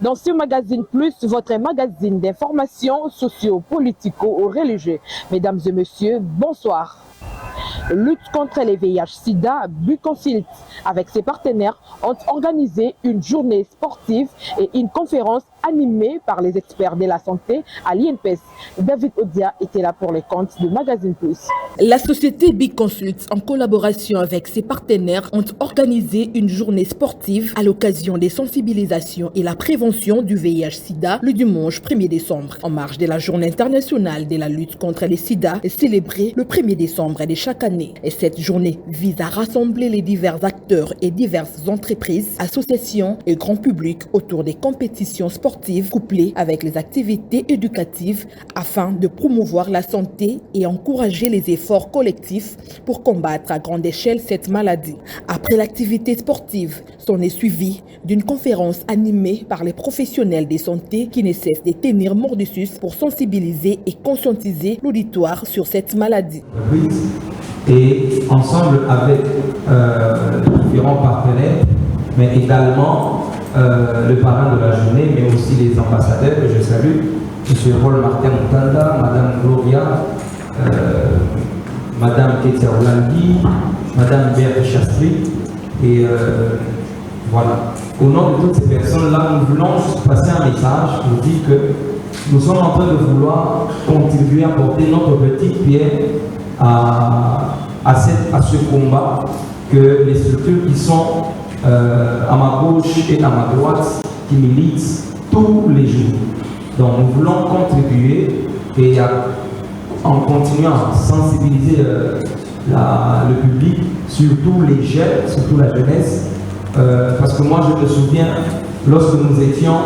Dans ce magazine Plus, votre magazine d'information socio-politico-religieux. Mesdames et messieurs, bonsoir. Lutte contre les VIH-Sida, Buconsult, avec ses partenaires, ont organisé une journée sportive et une conférence animée par les experts de la santé à l'INPES. David Odia était là pour les comptes de Magazine Plus. La société Buconsult, en collaboration avec ses partenaires, ont organisé une journée sportive à l'occasion des sensibilisations et la prévention du VIH-Sida le dimanche 1er décembre. En marge de la Journée internationale de la lutte contre les Sida, célébrée le 1er décembre de chaque année. Et cette journée vise à rassembler les divers acteurs et diverses entreprises, associations et grand public autour des compétitions sportives couplées avec les activités éducatives afin de promouvoir la santé et encourager les efforts collectifs pour combattre à grande échelle cette maladie. Après l'activité sportive, s'en est suivi d'une conférence animée par les professionnels de santé qui ne cessent de tenir mot de sus pour sensibiliser et conscientiser l'auditoire sur cette maladie. Et ensemble avec différents partenaires, mais également le parrain de la journée, mais aussi les ambassadeurs que je salue, M. Paul Martin Moutanda, Mme Gloria, Mme Ketia Olandi, Mme Berthe Chastri, et voilà. Au nom de toutes ces personnes-là, nous voulons juste passer un message pour dire que nous sommes en train de vouloir contribuer à porter notre petite pierre à ce combat que les structures qui sont à ma gauche et à ma droite, qui militent tous les jours. Donc nous voulons contribuer et en continuant à sensibiliser le public, surtout les jeunes, surtout la jeunesse, parce que moi je me souviens, lorsque nous étions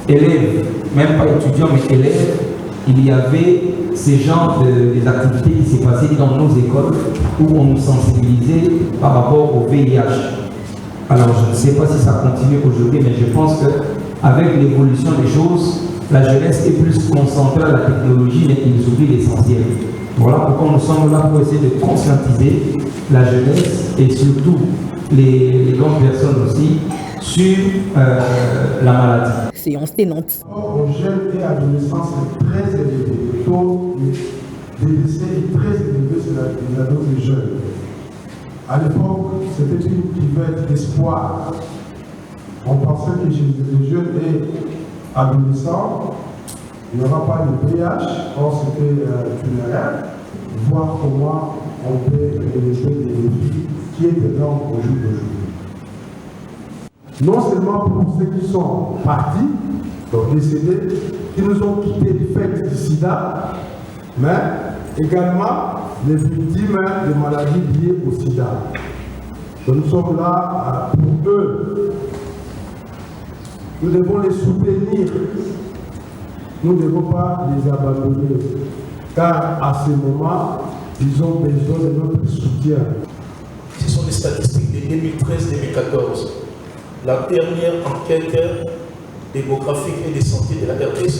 élèves, même pas étudiants mais élèves, il y avait ces genres des activités qui s'est passées dans nos écoles où on nous sensibilisait par rapport au VIH. Alors je ne sais pas si ça continue aujourd'hui, mais je pense qu'avec l'évolution des choses, la jeunesse est plus concentrée à la technologie, mais ils oublient l'essentiel. Voilà pourquoi nous sommes là pour essayer de conscientiser la jeunesse et surtout les grandes personnes aussi sur la maladie. Séance tenante. Aux jeunes et adolescents, c'est très élevé. Le taux des décès est très élevé sur la dose des jeunes. À l'époque, c'était une cuvette d'espoir. On pensait que chez les jeunes et adolescents, il n'y aura pas de VIH, or c'était funéraire. Voir comment on peut relever des défis qui étaient là au jour d'aujourd'hui. Non seulement pour ceux qui sont partis, donc décédés, qui nous ont quittés du fait du sida, mais également les victimes de maladies liées au sida. Donc nous sommes là pour eux. Nous devons les soutenir. Nous ne devons pas les abandonner. Car à ce moment, ils ont besoin de notre soutien. Ce sont des statistiques de 2013-2014. La dernière enquête démographique et de santé de la RDC.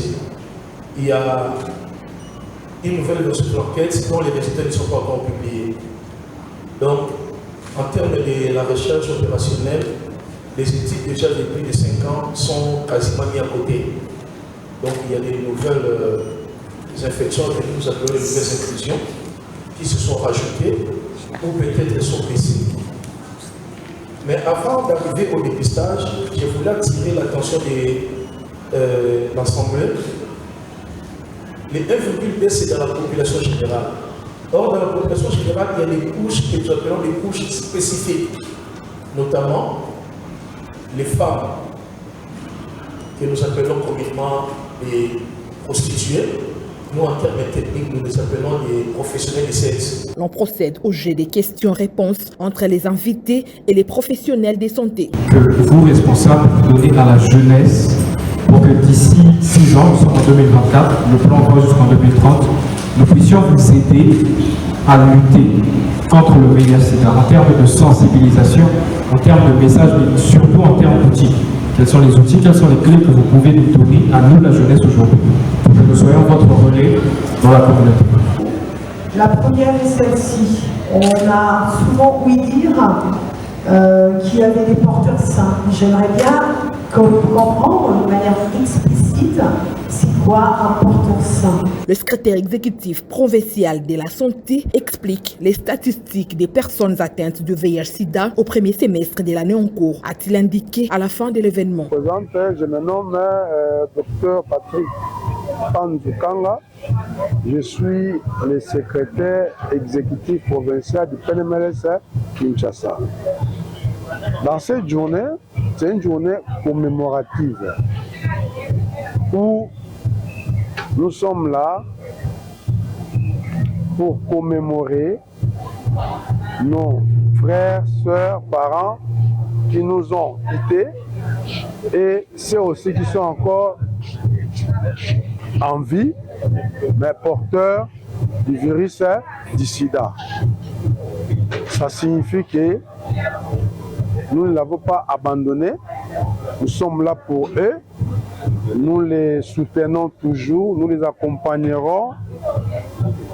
Il y a une nouvelle version de l'enquête dont les résultats ne sont pas encore publiés. Donc, en termes de la recherche opérationnelle, les études déjà de plus de 5 ans sont quasiment mis à côté. Donc, il y a des nouvelles infections que nous appelons les nouvelles inclusions qui se sont rajoutées ou peut-être elles sont baissées. Mais avant d'arriver au dépistage, je voulais attirer l'attention de l'Assemblée. Les 1,2 c'est dans la population générale. Or, dans la population générale, il y a des couches que nous appelons des couches spécifiques, notamment les femmes, que nous appelons communément des prostituées. Nous, en termes techniques, nous les appelons des professionnels de sexe. On procède au jet des questions-réponses entre les invités et les professionnels de santé. Que vous, responsables, donnez à la jeunesse pour que d'ici 6 ans, nous sommes en 2024, le plan va jusqu'en 2030, nous puissions vous aider à lutter contre le VIH-Sida en termes de sensibilisation, en termes de messages, mais surtout en termes d'outils. Quels sont les outils, quelles sont les clés que vous pouvez nous donner à nous, la jeunesse, aujourd'hui, pour que nous soyons votre relais dans la communauté? La première est celle-ci. On a souvent ouï dire qu'il y avait des porteurs sains. J'aimerais bien comprendre de manière explicite c'est quoi un porteur sain. Le secrétaire exécutif provincial de la santé explique les statistiques des personnes atteintes de VIH-Sida au premier semestre de l'année en cours, a-t-il indiqué à la fin de l'événement. Je me nomme Dr Patrick Panzukanga. Je suis le secrétaire exécutif provincial du PNMLS Kinshasa. Dans cette journée, c'est une journée commémorative où nous sommes là pour commémorer nos frères, sœurs, parents qui nous ont quittés et ceux aussi qui sont encore en vie, mais porteurs du virus du sida. Ça signifie que nous ne l'avons pas abandonné, nous sommes là pour eux, nous les soutenons toujours, nous les accompagnerons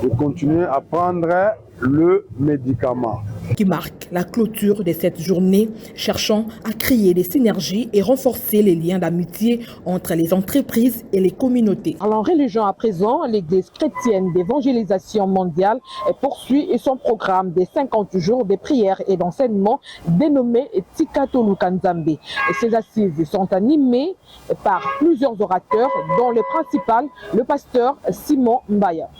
de continuer à prendre le médicament. Qui marque la clôture de cette journée, cherchant à créer des synergies et renforcer les liens d'amitié entre les entreprises et les communautés. En religion à présent, l'Église chrétienne d'évangélisation mondiale poursuit son programme des 50 jours de prière et d'enseignement dénommé Tikatolu Kanzambe. Ces assises sont animées par plusieurs orateurs, dont le principal, le pasteur Simon Mbaya.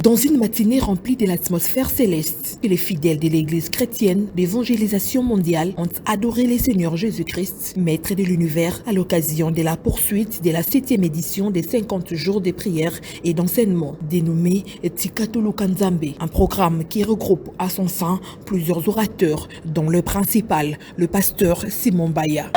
Dans une matinée remplie de l'atmosphère céleste, les fidèles de l'Église chrétienne d'évangélisation mondiale ont adoré le Seigneur Jésus-Christ, maître de l'univers, à l'occasion de la poursuite de la 7e édition des 50 jours de prière et d'enseignement, dénommé Tikatolu Kanzambe, un programme qui regroupe à son sein plusieurs orateurs, dont le principal, le pasteur Simon Mbaya.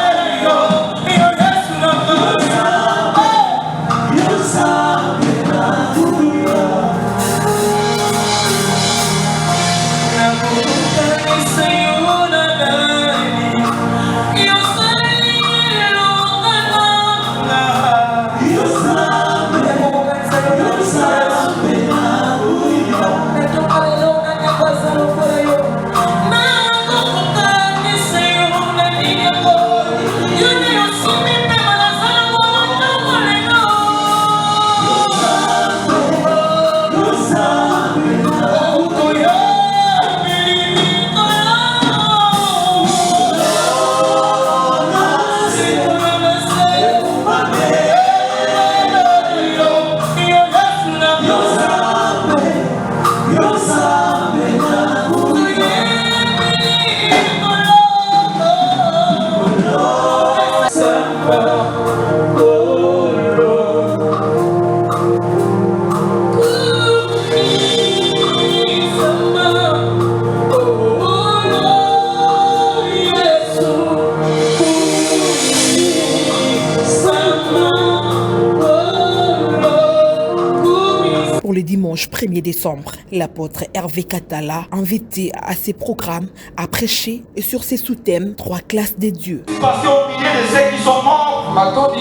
Pour le dimanche 1er décembre, l'apôtre Hervé Katala, invité à ces programmes, a prêché sur ses sous-thèmes 3 classes des dieux. Parce qu'au milieu de ceux qui sont morts, moi je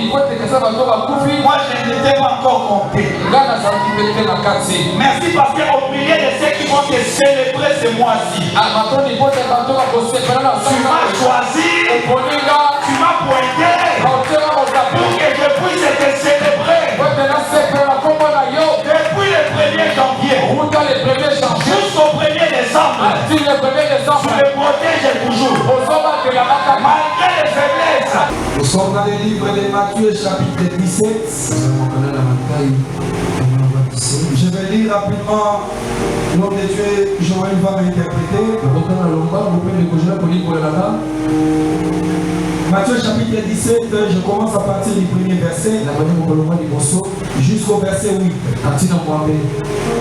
n'étais pas encore compté. Merci parce qu'au milieu de ceux qui vont te célébrer ce mois-ci, tu m'as choisi, tu m'as pointé pour que je puisse te célébrer. Depuis le 1er janvier jusqu'au 1er décembre, tu me protèges toujours, malgré les faiblesses. Nous sommes dans le livre de Matthieu chapitre 17. Je vais lire rapidement. L'homme de Dieu, Joël va m'interpréter. Matthieu chapitre 17, je commence à partir du premier verset jusqu'au verset 8.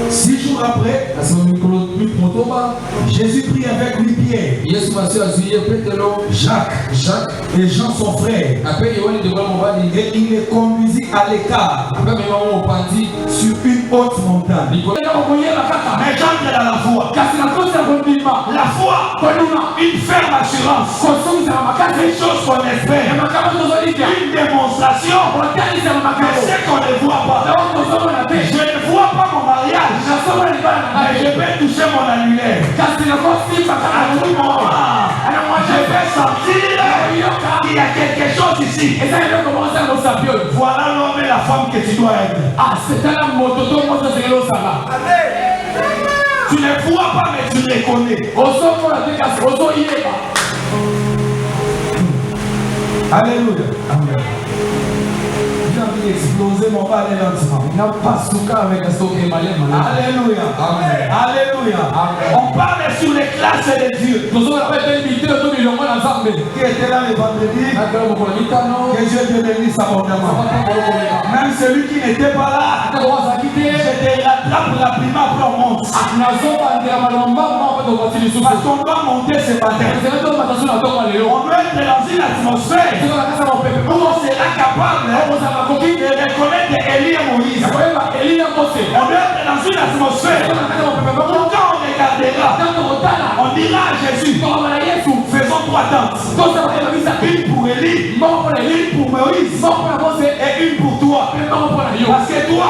6 jours après, Jésus prit avec lui Pierre, Jacques et Jean son frère, et il les conduisit à l'écart sur une haute montagne. Mais j'entre dans la foi. La foi, une ferme assurance, des choses qu'on espère, une démonstration de ce qu'on ne voit pas. Je ne vois pas mon mariage, mais je vais toucher mon annulaire. À tout moment, je vais sentir y a quelque chose ici. Voilà l'homme et la femme que tu dois être. Amen. Tu ne vois pas, mais tu les connais. Alléluia. Amen. J'ai envie d'exploser, mon va aller lentement. Alléluia. Amen. Alléluia. Amen. On parle sur les classes de Dieu. Qui était là le vendredi. Que Dieu te bénisse abondamment. Même celui qui n'était pas là, je te rattrape la prima pour monter. Parce qu'on doit monter ce matin. On doit être dans une atmosphère où on sera capable de reconnaître Élie et Moïse. On doit être dans une atmosphère où quand on regardera, on dira à Jésus, faisons 3 tentes. Une pour Élie, une pour Moïse et une pour toi. Parce que toi,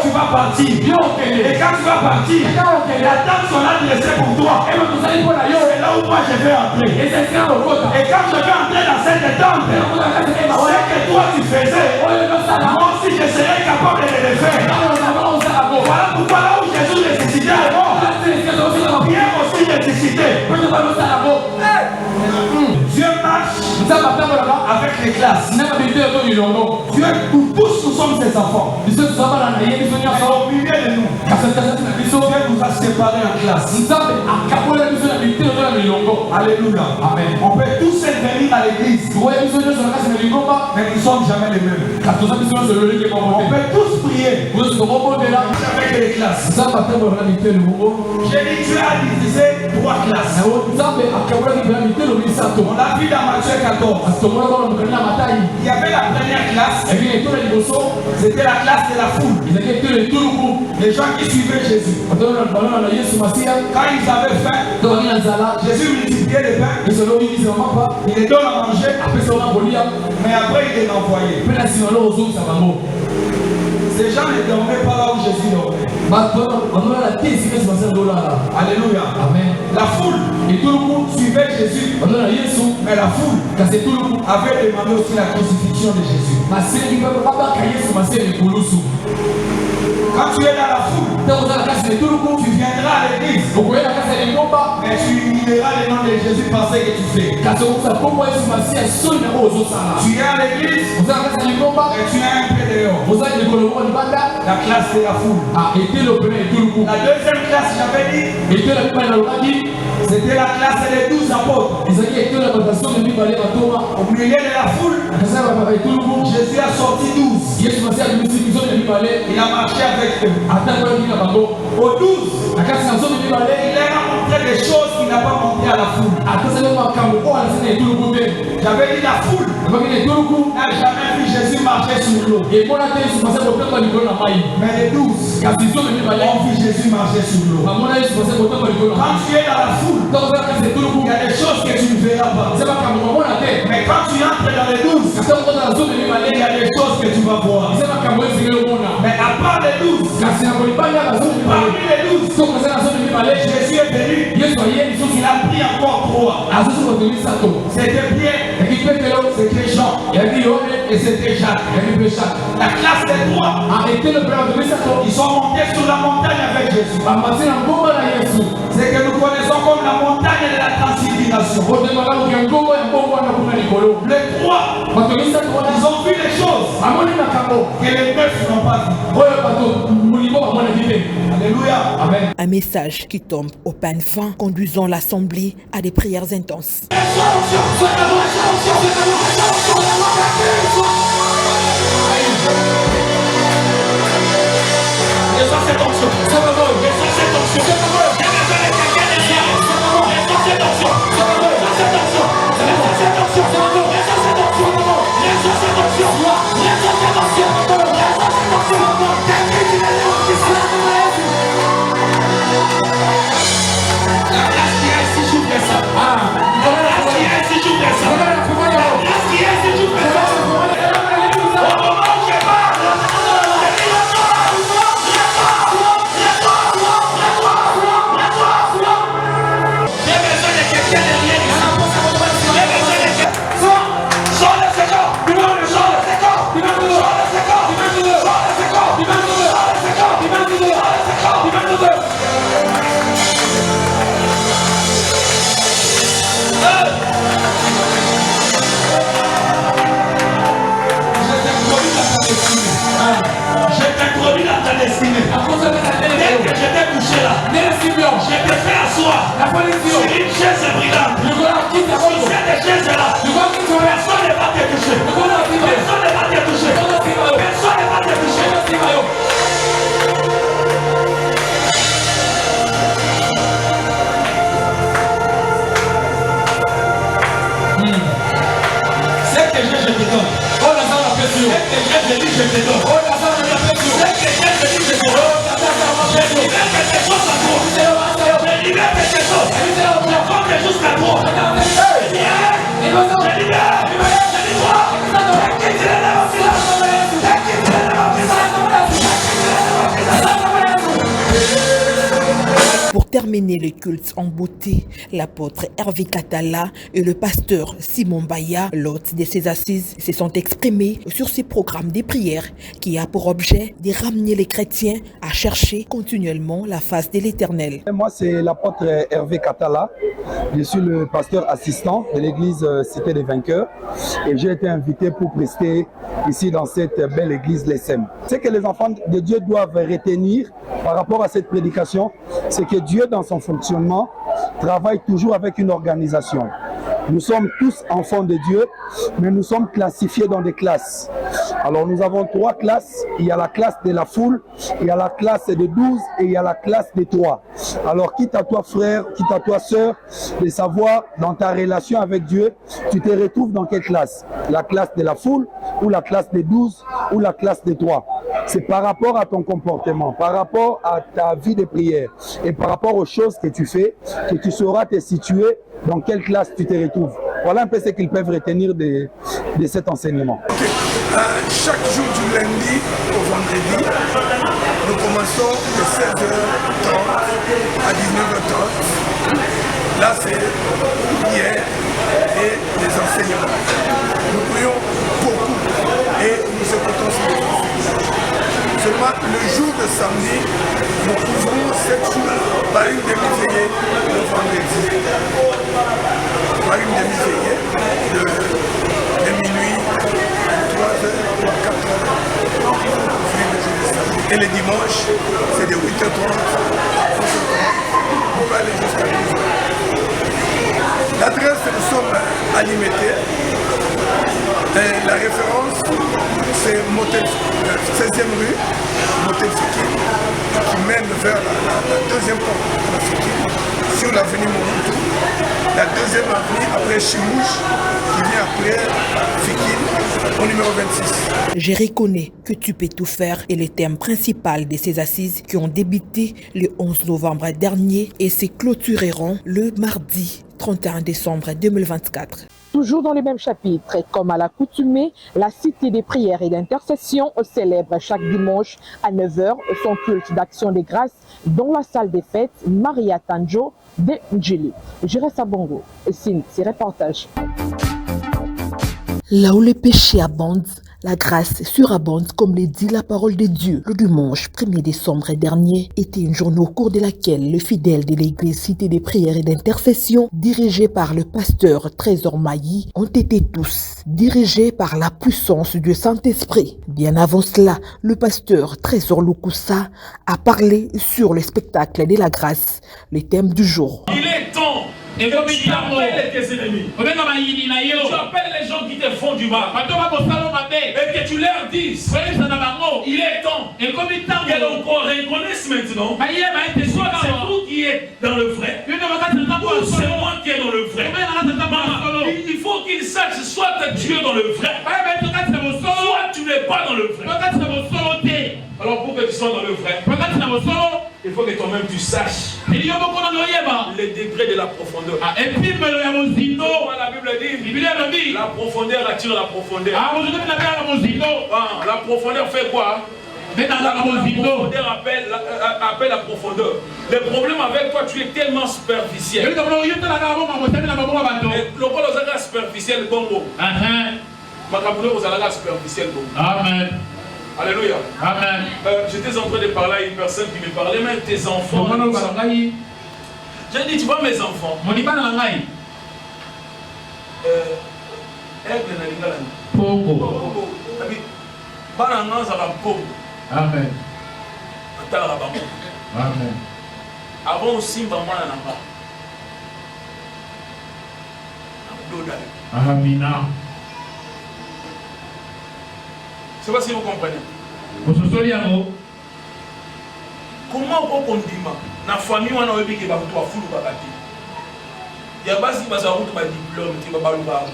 tu vas partir. Et quand tu vas partir, la tente sera dressée pour toi. C'est là où moi je vais entrer. Et quand je vais entrer dans cette tente, ce que toi tu faisais, moi aussi je serai capable de le faire. Voilà pourquoi là où Jésus nécessitait le mort, Pierre aussi nécessitait. Dieu marche avec les classes. Dieu, nous tous nous sommes ses enfants. Mais au milieu de nous, Dieu nous a séparés en classes. Alléluia. Amen. On peut tous venir à l'église, mais nous ne sommes jamais les mêmes. On peut tous prier avec les classes. J'ai dit Dieu a divisé 3 classes. On a vu dans Matthieu 14. Il y avait la première classe. C'était la classe de la foule. Les gens qui suivaient Jésus. Quand ils avaient faim, Jésus multipliait les pains. Il les donne à manger. Mais après il les envoyait. Ces gens ne dormaient pas là où Jésus dormait. Alléluia. Amen. La foule, et tout le monde suivait Jésus. Mais la foule avait demandé aussi la crucifixion de Jésus. Quand tu es dans la foule, tu viendras à l'église. Mais tu humilieras le nom de Jésus par ce que tu fais. Tu es à l'église, et tu es un peu dehors. La classe de la foule. La deuxième classe, j'avais dit, c'était la classe des 12 apôtres. Au milieu de la foule, Jésus a sorti 12. Il a marché avec eux. Au 12, il leur a montré des choses qu'il n'a pas montré à la foule. J'avais dit la foule n'a jamais vu Jésus marcher sur l'eau. Mais les 12 ont vu Jésus marcher sur l'eau. Quand tu es dans la foule, il y a des choses que tu ne verras pas. Mais quand tu entres dans les 12, il y a des choses que tu vas voir. Mais à part les 12, parmi les 12, Jésus est venu. Il a pris encore 3. C'était Pierre, c'était Jean et c'était Jacques. La classe des 3, ils sont montés sur la montagne avec Jésus. C'est que nous connaissons comme la montagne de la transfiguration. Les 3, ils ont vu les choses que les 9 n'ont pas vu. Alléluia. Amen. Un message qui tombe au pain fin, conduisant l'assemblée à des prières intenses. Alléluia. une chaise brillante. Sur cette chaise-là, personne ne va te toucher. Personne ne va te toucher. Personne ne va te toucher. C'est que je te donne. Oh, la salle a fait sur. C'est que je te donne. Oh, la salle a fait sur. C'est que je te donne. Oh, la salle a fait sur. Je libère quelque chose à toi. Je libère quelque chose. Je compte jusqu'à toi. Je libère. Je libère. Pour terminer le culte en beauté, l'apôtre Hervé Katala et le pasteur Simon Baya, l'hôte de ces assises, se sont exprimés sur ces programmes des prières qui a pour objet de ramener les chrétiens à chercher continuellement la face de l'Éternel. Moi, c'est l'apôtre Hervé Katala. Je suis le pasteur assistant de l'église Cité des Vainqueurs et j'ai été invité pour prester ici dans cette belle église l'ESSEM. Ce que les enfants de Dieu doivent retenir par rapport à cette prédication, c'est que Dieu, dans son fonctionnement, travaille toujours avec une organisation. Nous sommes tous enfants de Dieu, mais nous sommes classifiés dans des classes. Alors nous avons 3 classes. Il y a la classe de la foule, il y a la classe de 12 et il y a la classe de 3. Alors quitte à toi frère, quitte à toi sœur, de savoir dans ta relation avec Dieu, tu te retrouves dans quelle classe? La classe de la foule ou la classe de 12 ou la classe de 3. C'est par rapport à ton comportement, par rapport à ta vie de prière et par rapport aux choses que tu fais, que tu sauras te situer dans quelle classe tu te retrouves. Voilà un peu ce qu'ils peuvent retenir de cet enseignement. Chaque jour du lundi au vendredi, nous commençons de 16h30 à 19h30. Là, c'est prière et les enseignements. Nous prions beaucoup et nous écoutons ce que seulement le jour de samedi, nous ouvrons 7 jours par une demi-veillée le vendredi. Par une demi-veillée de minuit, 3h, 4h. Et le dimanche, c'est de 8h30 à 11h30. On va aller jusqu'à 12h. L'adresse, nous sommes à Limité. La référence, c'est Motel 16e rue, Motel Fikine, qui mène vers la deuxième porte de la Fikine, sur l'avenue Mobutu. La deuxième avenue après Chimouche, qui vient après Fikine, au numéro 26. Je reconnais que tu peux tout faire est le thème principal de ces assises qui ont débuté le 11 novembre dernier et se clôtureront le mardi 31 décembre 2024. Toujours dans le même chapitre, comme à l'accoutumée, la Cité des prières et d'intercession célèbre chaque dimanche à 9h son culte d'action de grâce dans la salle des fêtes Maria Tanjo de Ndjili. Jéré Sabongo signe ces reportages. Là où le péché abonde, la grâce surabonde, comme le dit la parole de Dieu. Le dimanche 1er décembre dernier était une journée au cours de laquelle les fidèles de l'église Cité des prières et d'intercession, dirigés par le pasteur Trésor Mailly, ont été tous dirigés par la puissance du Saint-Esprit. Bien avant cela, le pasteur Trésor Lukusa a parlé sur le spectacle de la grâce, le thème du jour. Il est temps. Et comme il appelle tes ennemis, tu appelles les gens qui te font du mal, et que tu leur dises, il est temps, et comme il t'en reconnaissent maintenant, soit c'est vous qui êtes dans le vrai, ou c'est moi qui est dans le vrai. Il faut qu'ils sachent, soit Dieu dans le vrai, soit tu n'es pas dans le vrai. Alors pour que tu sois dans le vrai, il faut que toi-même tu saches les degrés de la profondeur. La Bible dit, la profondeur attire la profondeur. La profondeur fait quoi? La profondeur appelle la profondeur. Le problème avec toi, tu es tellement superficiel. Le rôle est superficiel. Amen. Alléluia. Amen. J'étais en train de parler à une personne qui me parlait, même tes enfants. J'ai dit, tu vois mes enfants. Amen. Amen. Avant aussi, Dodal. Amina. Je ne sais pas si vous comprenez. Comment on condima na famille wana oyebi ke bato afulu bakati. Ya basi baza route ba diplôme ti ba baluba.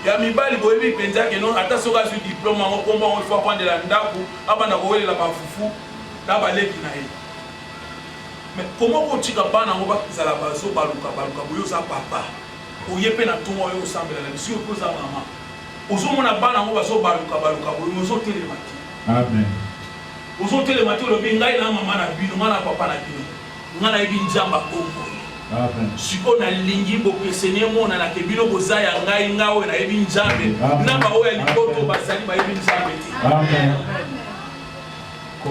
Ya mibali boyebi penza ke non ata soka su diplôme ngo komba on faut prendre la ndaku abana kowelela ba fufu na baleki na ye. Mais comment on tika bana ngo ba kizala bazo baluka boyo sa papa. Oyepe na tongo yo sambela la si opoza mama. Ozomona bana ngo bazo baluka boyo ozo telemati. Amen. Ozo telemati lo bingai na mama na bino na papa na bino. Ngana yebi njamba kongo. Amen. Siko na lingi bokesene mona na kebino boza ya ngai ngawe na yebi njambe na ba oya lipoto bazali ba yebi njambe ti. Amen.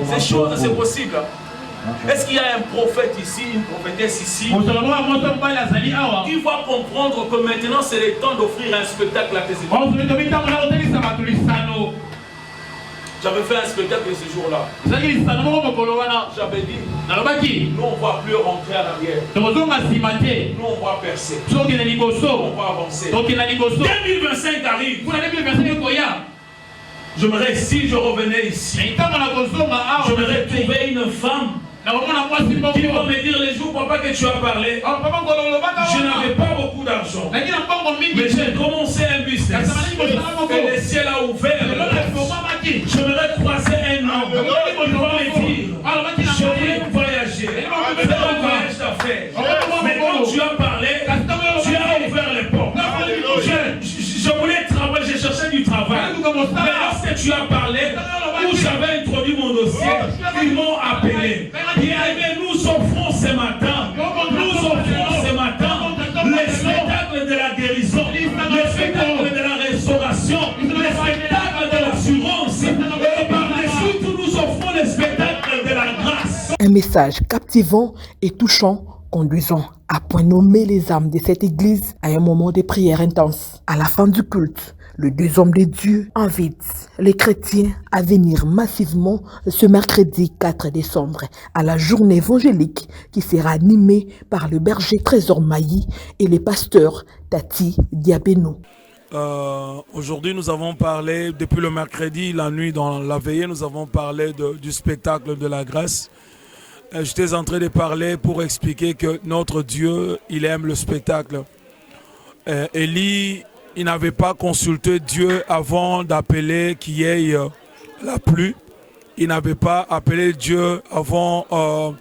Ces choses c'est possible. Est-ce qu'il y a un prophète ici, une prophétesse ici qui va comprendre que maintenant c'est le temps d'offrir un spectacle à tes étudiants? J'avais fait un spectacle ce jour-là. J'avais dit, nous on va plus rentrer à l'arrière. Nous on va percer. Nous on va avancer. 2025 arrive. J'aimerais, si je revenais ici, j'aimerais trouver une femme qui va me dire les jours, papa, que tu as parlé. Je n'avais pas beaucoup d'argent, mais j'ai commencé un business et le ciel a ouvert. J'aimerais croiser un homme qui va me dire, je voulais voyager, faire un voyage d'affaires. Mais quand tu as parlé, tu as ouvert les portes. Je voulais travailler, j'ai cherché du travail. Mais lorsque tu as parlé, où j'avais introduit mon dossier, ils m'ont appelé. Bien-aimés, nous offrons ce matin, le spectacle de la guérison, le spectacle de la restauration, le spectacle de l'assurance. Et par-dessus tout, nous offrons le spectacle de la grâce. Un message captivant et touchant, conduisant à point nommé les âmes de cette église à un moment de prière intense. À la fin du culte, le 2 hommes de Dieu invitent les chrétiens à venir massivement ce mercredi 4 décembre à la journée évangélique qui sera animée par le berger Trésor Mailly et les pasteurs Tati Diabeno. Aujourd'hui, nous avons parlé, depuis le mercredi, la nuit, dans la veillée, nous avons parlé du spectacle de la grâce. J'étais en train de parler pour expliquer que notre Dieu, il aime le spectacle. Élie, il n'avait pas consulté Dieu avant d'appeler qu'il y ait la pluie. Il n'avait pas appelé Dieu avant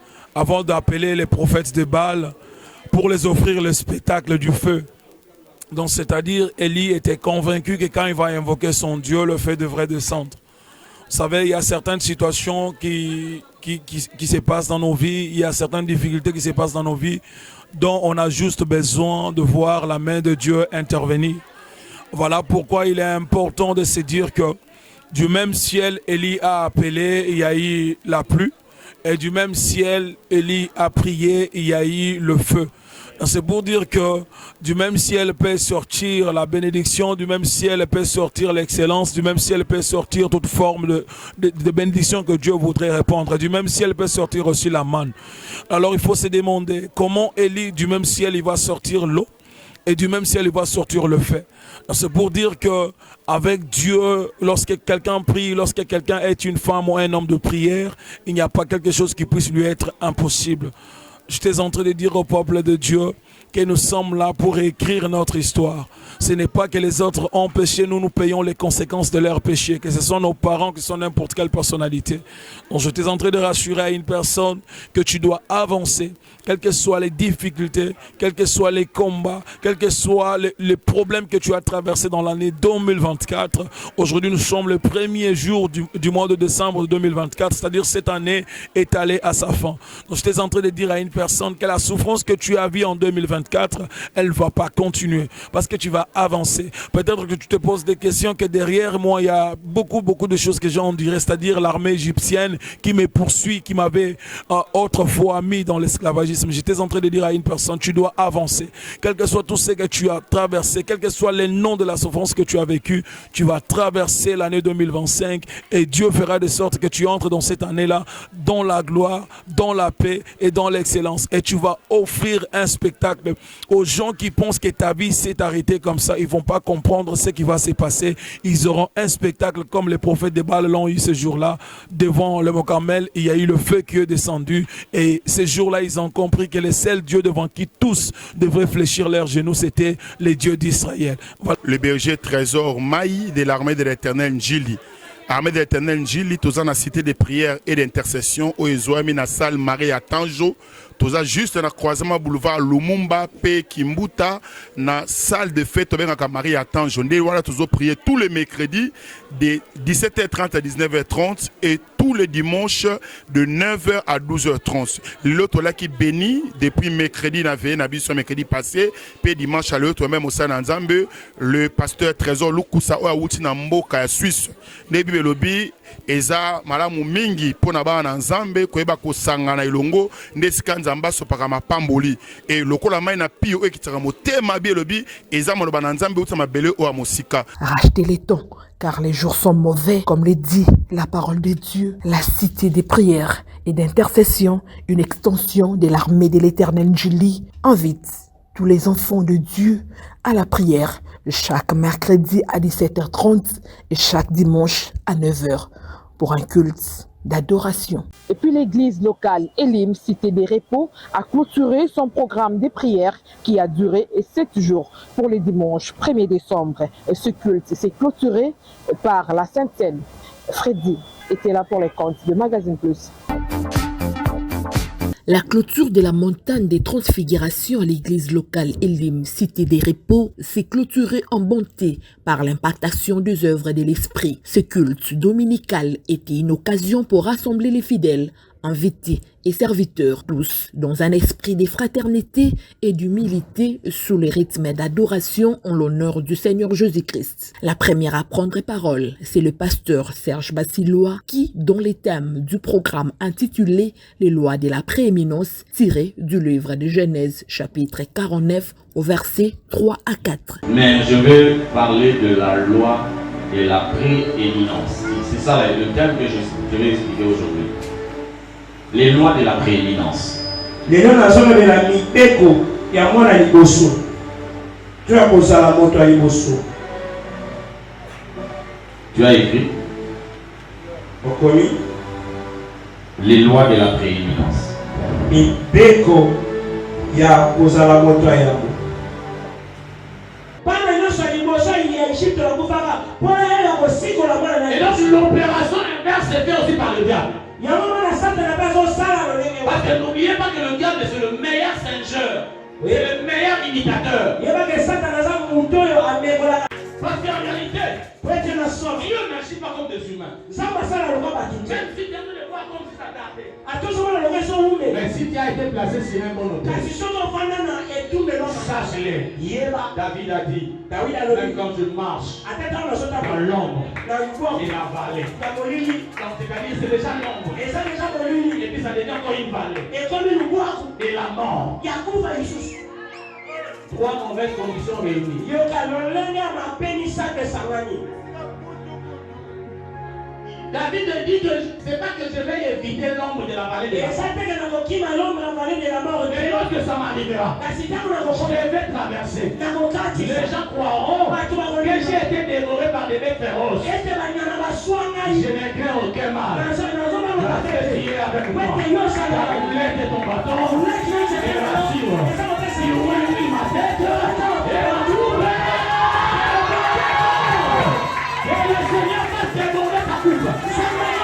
d'appeler les prophètes de Baal pour les offrir le spectacle du feu. Donc, c'est-à-dire, Élie était convaincu que quand il va invoquer son Dieu, le feu devrait descendre. Vous savez, il y a certaines situations qui se passent dans nos vies, il y a certaines difficultés qui se passent dans nos vies, dont on a juste besoin de voir la main de Dieu intervenir. Voilà pourquoi il est important de se dire que du même ciel, Élie a appelé, il y a eu la pluie, et du même ciel, Élie a prié, il y a eu le feu. C'est pour dire que du même ciel peut sortir la bénédiction, du même ciel peut sortir l'excellence, du même ciel peut sortir toute forme de bénédiction que Dieu voudrait répandre. Du même ciel peut sortir aussi la manne. Alors il faut se demander comment Élie, du même ciel, il va sortir l'eau et du même ciel, il va sortir le feu. C'est pour dire que avec Dieu, lorsque quelqu'un prie, lorsque quelqu'un est une femme ou un homme de prière, il n'y a pas quelque chose qui puisse lui être impossible. J'étais en train de dire au peuple de Dieu que nous sommes là pour écrire notre histoire. Ce n'est pas que les autres ont péché, nous payons les conséquences de leur péché, que ce sont nos parents, que ce sont n'importe quelle personnalité. Donc j'étais en train de rassurer à une personne que tu dois avancer, quelles que soient les difficultés, quels que soient les combats, quels que soient les problèmes que tu as traversés dans l'année 2024. Aujourd'hui, nous sommes le premier jour du mois de décembre 2024, c'est-à-dire cette année est allée à sa fin. Donc j'étais en train de dire à une personne que la souffrance que tu as vue en 2024, elle ne va pas continuer parce que tu vas avancer. Peut-être que tu te poses des questions que derrière moi, il y a beaucoup de choses que j'en dirais, c'est-à-dire l'armée égyptienne qui me poursuit, qui m'avait autrefois mis dans l'esclavagisme. J'étais en train de dire à une personne, tu dois avancer. Quel que soit tout ce que tu as traversé, quel que soit les noms de la souffrance que tu as vécu, tu vas traverser l'année 2025 et Dieu fera de sorte que tu entres dans cette année-là, dans la gloire, dans la paix et dans l'excellence. Et tu vas offrir un spectacle spectacle aux gens qui pensent que ta vie s'est arrêtée comme ça. Ils ne vont pas comprendre ce qui va se passer. Ils auront un spectacle comme les prophètes de Baal l'ont eu ce jour-là. Devant le Mont Carmel, il y a eu le feu qui est descendu. Et ce jour-là, ils ont compris que le seul Dieu devant qui tous devraient fléchir leurs genoux, c'était les dieux d'Israël. Voilà. Le berger trésor Maï de l'armée de l'Éternel Njili. Armée de l'Éternel Njili, tous en a cité des prières et d'intercession au Ezoami na salle Marie à Tanjo. Tous juste dans le croisement boulevard Lumumba, P. Kimbuta, na salle de fête à Marie à Tanjo. Voilà, tous prier tous les mercredis de 17h30 à 19h30 et tous les dimanches de 9h à 12h30. L'autre là qui bénit depuis mercredi, mercredi passé, puis dimanche à l'autre, même au San Nzambe, le pasteur Trésor Lukusa Ouaouti Namboka Suisse. Nebi Belobi, Eza Malamu Mingi, Ponaba Nzambe, Koeba Kosangana Ilongo, Nesika Nzamba Sopakama Pamboli. Et le Kola na Pio Ekitaramo Tema Belobi, Eza Moloba Nzambe Outama Bele Oamosika. Rachetez les temps, car les jours sont mauvais, comme le dit la parole de Dieu. La cité des prières et d'intercession, une extension de l'armée de l'Éternel Njili, invite tous les enfants de Dieu à la prière chaque mercredi à 17h30 et chaque dimanche à 9h pour un culte d'adoration. Et puis l'église locale Elim, cité des repos, a clôturé son programme de prières qui a duré 7 jours pour le dimanche 1er décembre. Et ce culte s'est clôturé par la Sainte Seine. Freddy était là pour les comptes de Magazine Plus. La clôture de la montagne des transfigurations à l'église locale Elim, cité des repos, s'est clôturée en bonté par l'impactation des œuvres de l'esprit. Ce culte dominical était une occasion pour rassembler les fidèles, invités et serviteurs, tous dans un esprit de fraternité et d'humilité sous les rythmes d'adoration en l'honneur du Seigneur Jésus-Christ. La première à prendre parole, c'est le pasteur Serge Bassilois qui, dans les thèmes du programme intitulé « Les lois de la prééminence » tiré du livre de Genèse chapitre 49 au verset 3 à 4. Mais je vais parler de la loi de la prééminence. C'est ça le thème que je vais expliquer aujourd'hui. Les lois de la prééminence. Les lois de la mibeko ya mwana liboso. Tu as posé la moto à liboso. Tu as écrit Okomi. Les lois de la prééminence. Mibeko ya posé la moto à yabo. Pendant que nous liboso il y a Égypte la koufara. Pour aller à Bosiko la mwana. Et donc l'opération inverse est faite aussi par le diable. Parce que n'oubliez pas que le diable c'est le meilleur singeur, c'est le meilleur imitateur. Parce qu'en réalité, Dieu n'agit pas comme des humains. Même si Dieu ne le voit comme si ça tardait. Mais si tu as été placé sur un bon hôtel, sache-le. David a dit, même quand je marche dans l'ombre et la vallée, quand c'est déjà l'ombre, et puis ça devient encore une vallée, et la mort. 3 mauvaises conditions réunies. David dit que c'est pas que je vais éviter l'ombre de la vallée de la mort. Mais lorsque ça m'arrivera, je vais traverser. Les gens croiront que j'ai été dévoré par des bêtes féroces. Je n'ai craint aucun mal. Parce que tu es avec moi. La roulette de ton bâton et rassure. Tu roules ma tête et la trouve. Et le Seigneur va dévorer ta coupe.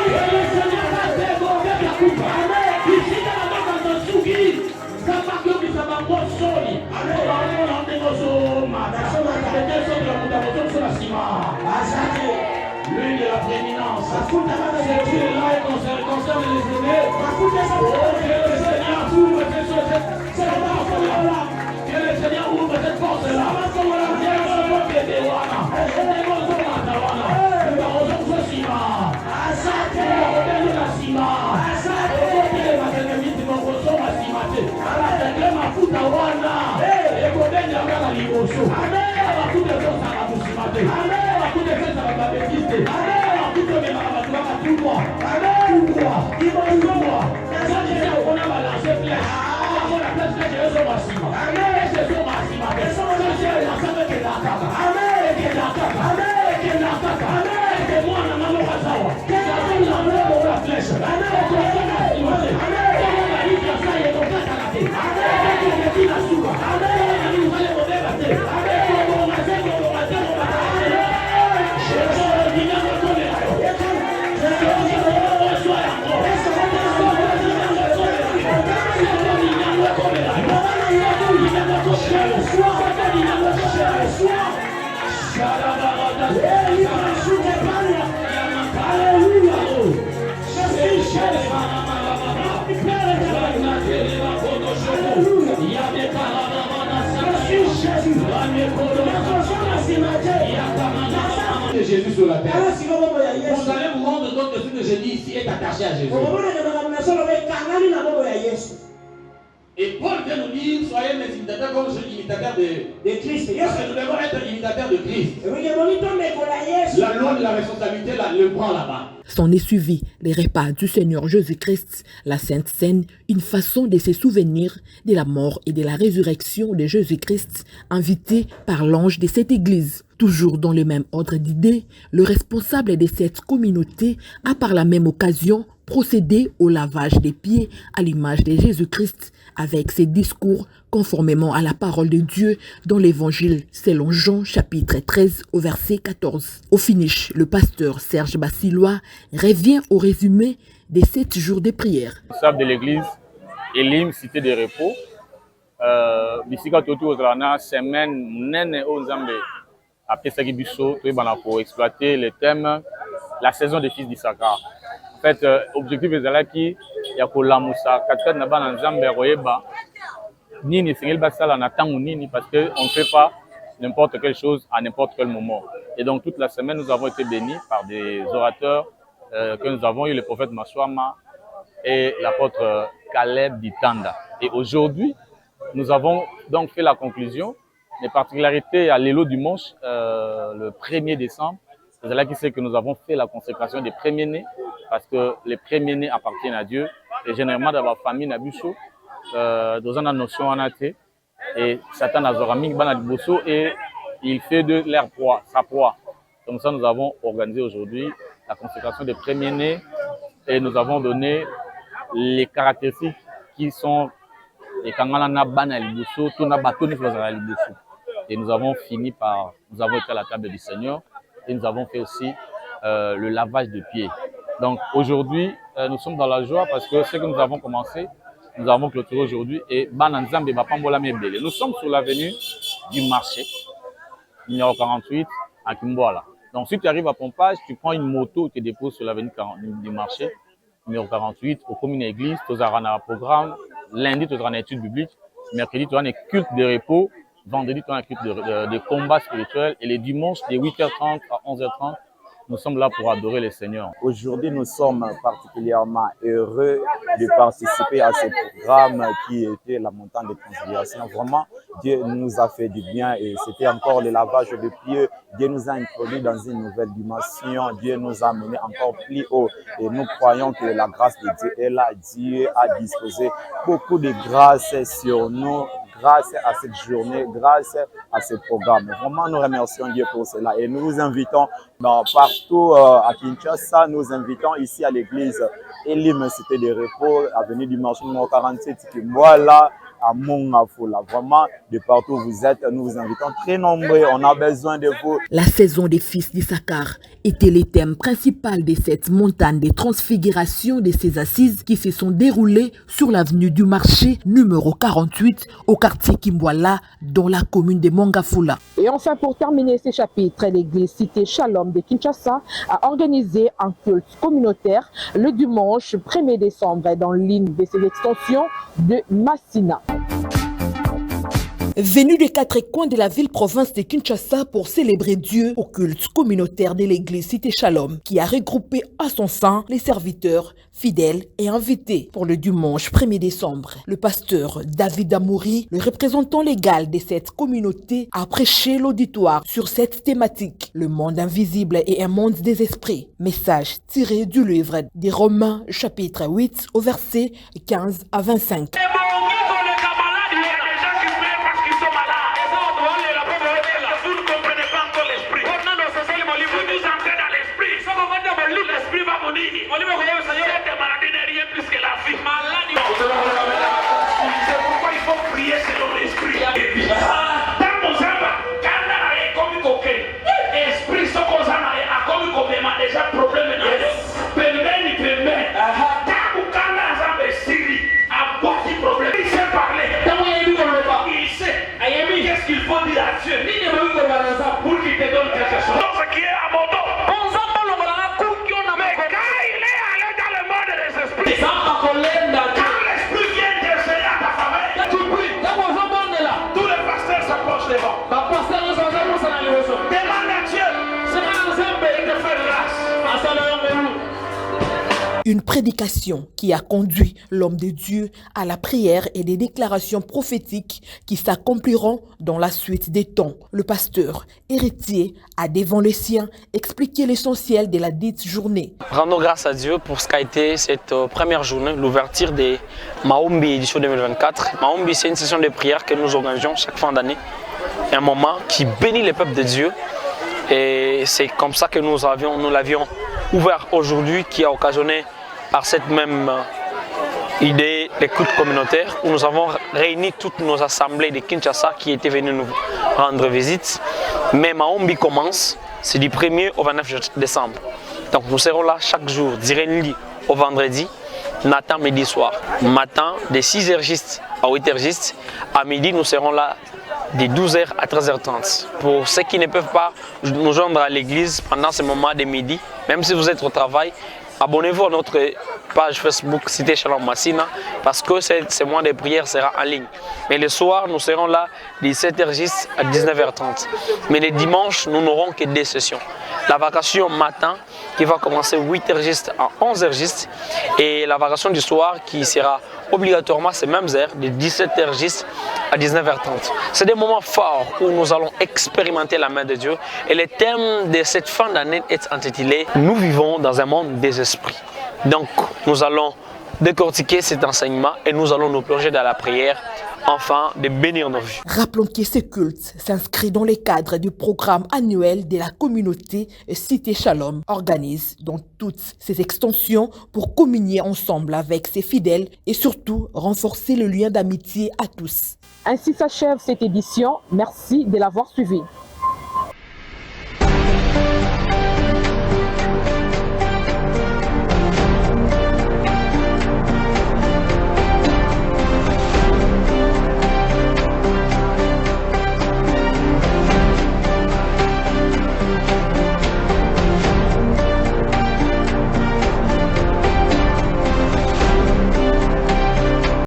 Et le Seigneur va dévorer ta coupe. Ici dans la main dans ton souki, ça va que ça va moissonner. Alors on a des moissons. C'était ça de la montagne sur la ciment. L'une de la prééminence. C'est qui est là et concerne les aînés. Que le Seigneur ouvre cette force-là. Que le Seigneur ouvre cette force-là. Jésus sur la terre. Vous allez vous rendre compte que ce que je dis ici est attaché à Jésus. Et Paul vient nous dire, soyez mes imitateurs comme je suis imitateur de Christ. Parce que nous devons être imitateurs de Christ. La loi de la responsabilité le prend là-bas. S'en est suivi les repas du Seigneur Jésus-Christ, la Sainte Seine, une façon de se souvenir de la mort et de la résurrection de Jésus-Christ, invité par l'ange de cette église. Toujours dans le même ordre d'idées, le responsable de cette communauté a par la même occasion procédé au lavage des pieds à l'image de Jésus-Christ avec ses discours conformément à la parole de Dieu dans l'évangile selon Jean chapitre 13 au verset 14. Au finish, le pasteur Serge Bassilois revient au résumé des 7 jours de prière. Responsable de l'église Elim, cité de repos, bisika totu ozalana semaine nene o Nzambe apesaki biso toyebana pour exploiter le thème la saison des fils d'Issachar. En fait, objectif ezalaki ya kolamusa katikati na bana Nzambe koyeba nini esengeli basala na ntango nini parce que on ne fait pas n'importe quelle chose à n'importe quel moment. Et donc toute la semaine nous avons été bénis par des orateurs que nous avons eu, le prophète Maswama et l'apôtre Caleb Ditanda. Et aujourd'hui, nous avons donc fait la conclusion. Les particularités à l'élo dimanche, le 1er décembre, c'est là qui sait que nous avons fait la consécration des premiers-nés, parce que les premiers-nés appartiennent à Dieu. Et généralement, dans la famille Nabuso, dans une notion en athée, et Satan a Zoraming Banadiboso, et il fait de leur proie, sa proie. Comme ça, nous avons organisé aujourd'hui la consécration des premiers-nés, et nous avons donné les caractéristiques qui sont les Kangalana Banadiboso, Tuna Batoni Flazaraliboso. Et nous avons fini par, nous avons été à la table du Seigneur et nous avons fait aussi le lavage de pieds. Donc aujourd'hui, nous sommes dans la joie parce que ce que nous avons commencé, nous avons clôturé aujourd'hui et Bananzambe Bapambola Mebele. Nous sommes sur l'avenue du marché, numéro 48 à Kimboala. Donc si tu arrives à Pompage, tu prends une moto et tu déposes sur l'avenue du marché, numéro 48, au commune église, tu auras un programme, lundi tu auras une étude biblique, mercredi tu auras un culte de repos, vendredi, tu as un culte de combat spirituel et les dimanches, de 8h30 à 11h30, nous sommes là pour adorer le Seigneur. Aujourd'hui, nous sommes particulièrement heureux de participer à ce programme qui était la montagne de transfiguration. Vraiment, Dieu nous a fait du bien et c'était encore le lavage de pieds. Dieu nous a introduit dans une nouvelle dimension. Dieu nous a menés encore plus haut et nous croyons que la grâce de Dieu est là. Dieu a disposé beaucoup de grâce sur nous. Grâce à cette journée, grâce à ce programme. Vraiment, nous remercions Dieu pour cela et nous vous invitons partout à Kinshasa, nous invitons ici à l'église Elim, cité de repos, avenue du marché numéro 47, voilà, à Mongafoula. Vraiment, de partout où vous êtes, nous vous invitons très nombreux, on a besoin de vous. La saison des fils d'Issachar était le thème principal de cette montagne de transfiguration de ces assises qui se sont déroulées sur l'avenue du marché numéro 48 au quartier Kimboala dans la commune de Mongafoula. Et enfin, pour terminer ces chapitres, l'église cité Shalom de Kinshasa a organisé un culte communautaire le dimanche 1er décembre dans l'une de ses extensions de Massina. Venu des 4 coins de la ville-province de Kinshasa pour célébrer Dieu au culte communautaire de l'église Cité Shalom, qui a regroupé à son sein les serviteurs, fidèles et invités pour le dimanche 1er décembre. Le pasteur David Amouri, le représentant légal de cette communauté, a prêché l'auditoire sur cette thématique, le monde invisible et un monde des esprits. Message tiré du livre des Romains, chapitre 8, au verset 15 à 25. C'est pourquoi il faut prier selon l'esprit. Esprit sokozana akomi komema déjà problème na pembeni tabu kana za besiri aboti prédication qui a conduit l'homme de Dieu à la prière et des déclarations prophétiques qui s'accompliront dans la suite des temps. Le pasteur héritier a devant les siens expliqué l'essentiel de la dite journée. Rendons grâce à Dieu pour ce qu'a été cette première journée, l'ouverture des Maombi édition 2024. Maombi, c'est une session de prière que nous organisons chaque fin d'année. Un moment qui bénit le peuple de Dieu. Et c'est comme ça que nous l'avions ouvert aujourd'hui, qui a occasionné par cette même idée d'écoute communautaire, où nous avons réuni toutes nos assemblées de Kinshasa qui étaient venues nous rendre visite. Mais Maombi commence, c'est du 1er au 29 décembre. Donc nous serons là chaque jour, d'Irénli au vendredi, matin, midi, soir. Matin, de 6h juste à 8h juste. À midi, nous serons là de 12h à 13h30. Pour ceux qui ne peuvent pas nous joindre à l'église pendant ce moment de midi, même si vous êtes au travail, abonnez-vous à notre page Facebook Cité Shalom Massina, parce que ce mois de prière sera en ligne. Mais le soir, nous serons là de 17h juste à 19h30. Mais les dimanches, nous n'aurons que 2 sessions. La vacation matin qui va commencer 8h juste à 11h juste, et la vacation du soir qui sera obligatoirement ces mêmes heures de 17h juste à 19h30. C'est des moments forts où nous allons expérimenter la main de Dieu, et le thème de cette fin d'année est intitulé « Nous vivons dans un monde des esprits ». Donc nous allons décortiquer cet enseignement et nous allons nous plonger dans la prière afin de bénir nos vies. Rappelons que ce culte s'inscrit dans le cadre du programme annuel de la communauté Cité Shalom, organise dans toutes ses extensions pour communier ensemble avec ses fidèles et surtout renforcer le lien d'amitié à tous. Ainsi s'achève cette édition. Merci de l'avoir suivi.